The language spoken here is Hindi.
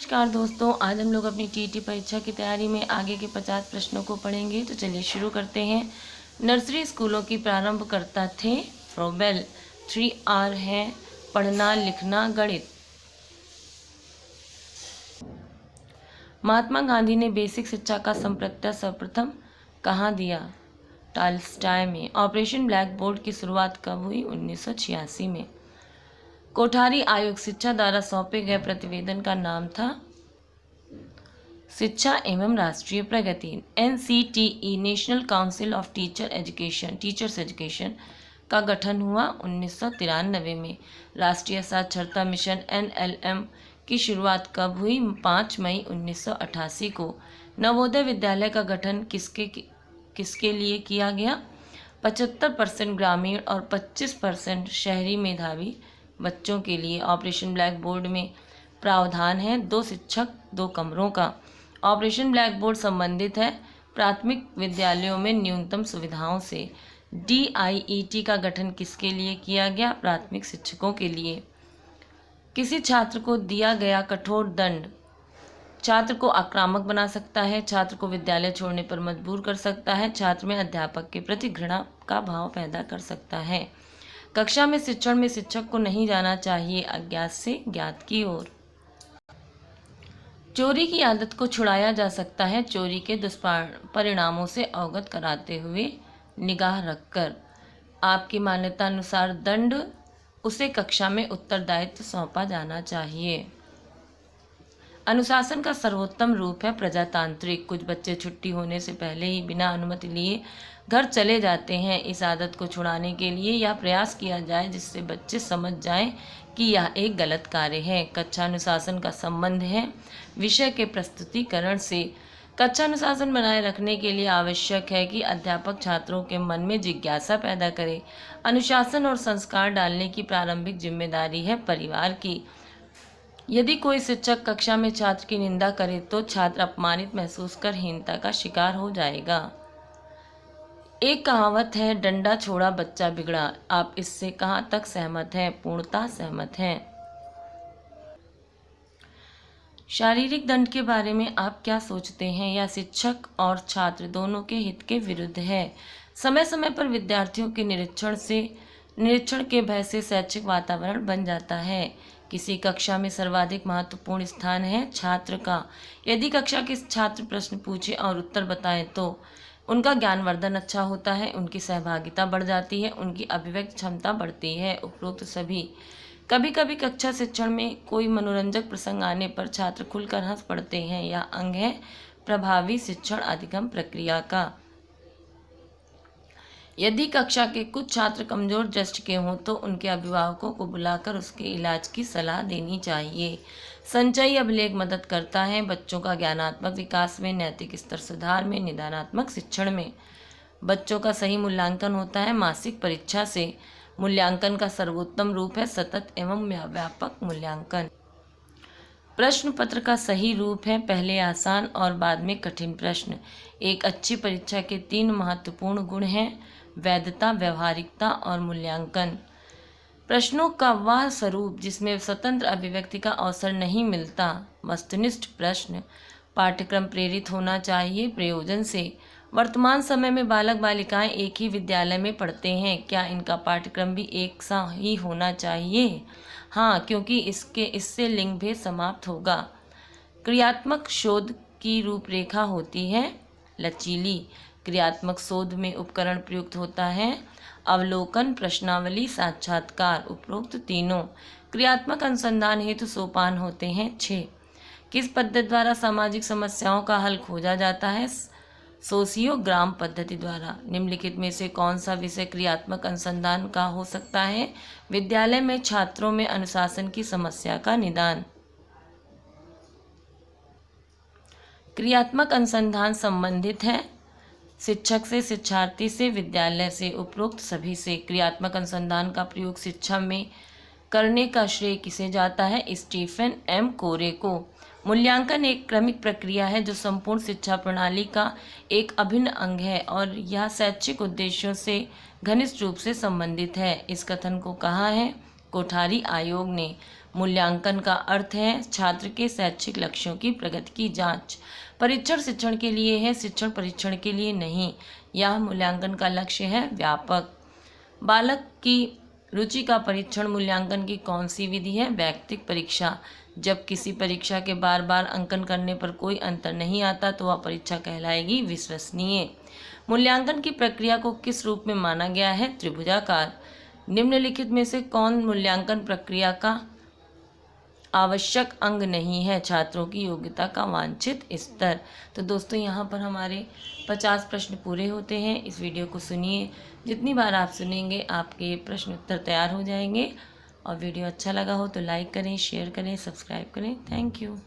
नमस्कार दोस्तों, आज हम लोग अपनी टीटी परीक्षा की तैयारी में आगे के 50 प्रश्नों को पढ़ेंगे। तो चलिए शुरू करते हैं। नर्सरी स्कूलों की प्रारंभकर्ता थे फ्रोबेल। 3R है पढ़ना लिखना गणित। महात्मा गांधी ने बेसिक शिक्षा का संप्रत्यय सर्वप्रथम कहाँ दिया? टॉल्स्टॉय में। ऑपरेशन ब्लैक बोर्ड की शुरुआत कब हुई? 1986 में। कोठारी आयोग शिक्षा द्वारा सौंपे गए प्रतिवेदन का नाम था शिक्षा एवं राष्ट्रीय प्रगति। NCTE national council of teachers education का गठन हुआ 1993 में। राष्ट्रीय साक्षरता मिशन NLM की शुरुआत कब हुई? 5 मई 1988 को। नवोदय विद्यालय का गठन किसके लिए किया गया? 75% ग्रामीण और 25% शहरी मेधावी बच्चों के लिए। ऑपरेशन ब्लैक बोर्ड में प्रावधान है 2 शिक्षक 2 कमरों का। ऑपरेशन ब्लैक बोर्ड संबंधित है प्राथमिक विद्यालयों में न्यूनतम सुविधाओं से। DIET का गठन किसके लिए किया गया? प्राथमिक शिक्षकों के लिए। किसी छात्र को दिया गया कठोर दंड छात्र को आक्रामक बना सकता है, छात्र को विद्यालय छोड़ने पर मजबूर कर सकता है, छात्र में अध्यापक के प्रति घृणा का भाव पैदा कर सकता है। कक्षा में शिक्षण में शिक्षक को नहीं जाना चाहिए अज्ञात से ज्ञात की ओर। चोरी की आदत को छुड़ाया जा सकता है चोरी के दुष्परिणामों से अवगत कराते हुए, निगाह रखकर। आपकी मान्यता अनुसार दंड उसे कक्षा में उत्तरदायित्व सौंपा जाना चाहिए। अनुशासन का सर्वोत्तम रूप है प्रजातांत्रिक। कुछ बच्चे छुट्टी होने से पहले ही बिना अनुमति लिए घर चले जाते हैं। इस आदत को छुड़ाने के लिए यह प्रयास किया जाए जिससे बच्चे समझ जाएं कि यह एक गलत कार्य है। कक्षा अनुशासन का संबंध है विषय के प्रस्तुतिकरण से। कक्षा अनुशासन बनाए रखने के लिए आवश्यक है कि अध्यापक छात्रों के मन में जिज्ञासा पैदा करे। अनुशासन और संस्कार डालने की प्रारंभिक जिम्मेदारी है परिवार की। यदि कोई शिक्षक कक्षा में छात्र की निंदा करे तो छात्र अपमानित महसूस कर हीनता का शिकार हो जाएगा। एक कहावत है, डंडा छोड़ा बच्चा बिगड़ा। आप इससे कहाँ तक सहमत हैं? पूर्णतः सहमत हैं। शारीरिक दंड के बारे में आप क्या सोचते हैं? यह शिक्षक और छात्र दोनों के हित के विरुद्ध है। समय समय पर विद्यार्थियों के निरीक्षण के भय से शैक्षिक वातावरण बन जाता है। किसी कक्षा में सर्वाधिक महत्वपूर्ण स्थान है छात्र का। यदि कक्षा के छात्र प्रश्न पूछें और उत्तर बताएं तो उनका ज्ञानवर्धन अच्छा होता है, उनकी सहभागिता बढ़ जाती है, उनकी अभिव्यक्त क्षमता बढ़ती है। उपरोक्त सभी। कभी कभी कक्षा शिक्षण में कोई मनोरंजक प्रसंग आने पर छात्र खुलकर हंस पड़ते हैं। यह अंग है प्रभावी शिक्षण अधिगम प्रक्रिया का। यदि कक्षा के कुछ छात्र कमजोर दृष्टि के हों तो उनके अभिभावकों को बुलाकर उसके इलाज की सलाह देनी चाहिए। संचयी अभिलेख मदद करता है बच्चों का ज्ञानात्मक विकास में, नैतिक स्तर सुधार में, निदानात्मक शिक्षण में। बच्चों का सही मूल्यांकन होता है मासिक परीक्षा से। मूल्यांकन का सर्वोत्तम रूप है सतत एवं व्यापक मूल्यांकन। प्रश्न पत्र का सही रूप है पहले आसान और बाद में कठिन प्रश्न। एक अच्छी परीक्षा के 3 महत्वपूर्ण गुण हैं, वैधता, व्यवहारिकता और मूल्यांकन। प्रश्नों का वह स्वरूप जिसमें स्वतंत्र अभिव्यक्ति का अवसर नहीं मिलता। वस्तुनिष्ठ प्रश्न। पाठ्यक्रम प्रेरित होना चाहिए प्रयोजन से। वर्तमान समय में बालक बालिकाएं एक ही विद्यालय में पढ़ते हैं, क्या इनका पाठ्यक्रम भी एक सा ही होना चाहिए? हाँ, क्योंकि इससे लिंग भेद समाप्त होगा। क्रियात्मक शोध की रूपरेखा होती है लचीली। क्रियात्मक शोध में उपकरण प्रयुक्त होता है अवलोकन, प्रश्नावली, साक्षात्कार। उपरोक्त तीनों। क्रियात्मक अनुसंधान हेतु सोपान होते हैं 6। किस पद्धति द्वारा सामाजिक समस्याओं का हल खोजा जाता है? सोशियोग्राम पद्धति द्वारा। निम्नलिखित में से कौन सा विषय क्रियात्मक अनुसंधान का हो सकता है? विद्यालय में छात्रों में अनुशासन की समस्या का निदान। क्रियात्मक अनुसंधान संबंधित है शिक्षक से, शिक्षार्थी से, विद्यालय से। उपरोक्त सभी से। क्रियात्मक अनुसंधान का प्रयोग शिक्षा में करने का श्रेय किसे जाता है? स्टीफन M कोरे को। मूल्यांकन एक क्रमिक प्रक्रिया है जो संपूर्ण शिक्षा प्रणाली का एक अभिन्न अंग है और यह शैक्षिक उद्देश्यों से घनिष्ठ रूप से संबंधित है। इस कथन को कहा है कोठारी आयोग ने। मूल्यांकन का अर्थ है छात्र के शैक्षिक लक्ष्यों की प्रगति की जांच। परीक्षण शिक्षण के लिए है, शिक्षण परीक्षण के लिए नहीं। यह मूल्यांकन का लक्ष्य है व्यापक। बालक की रुचि का परीक्षण मूल्यांकन की कौन सी विधि है? वैयक्तिक परीक्षा। जब किसी परीक्षा के बार बार अंकन करने पर कोई अंतर नहीं आता तो वह परीक्षा कहलाएगी विश्वसनीय। मूल्यांकन की प्रक्रिया को किस रूप में माना गया है? त्रिभुजाकार। निम्नलिखित में से कौन मूल्यांकन प्रक्रिया का आवश्यक अंग नहीं है? छात्रों की योग्यता का वांछित स्तर। तो दोस्तों यहाँ पर हमारे 50 प्रश्न पूरे होते हैं। इस वीडियो को सुनिए, जितनी बार आप सुनेंगे आपके प्रश्न उत्तर तैयार हो जाएंगे। और वीडियो अच्छा लगा हो तो लाइक करें, शेयर करें, सब्सक्राइब करें। Thank you.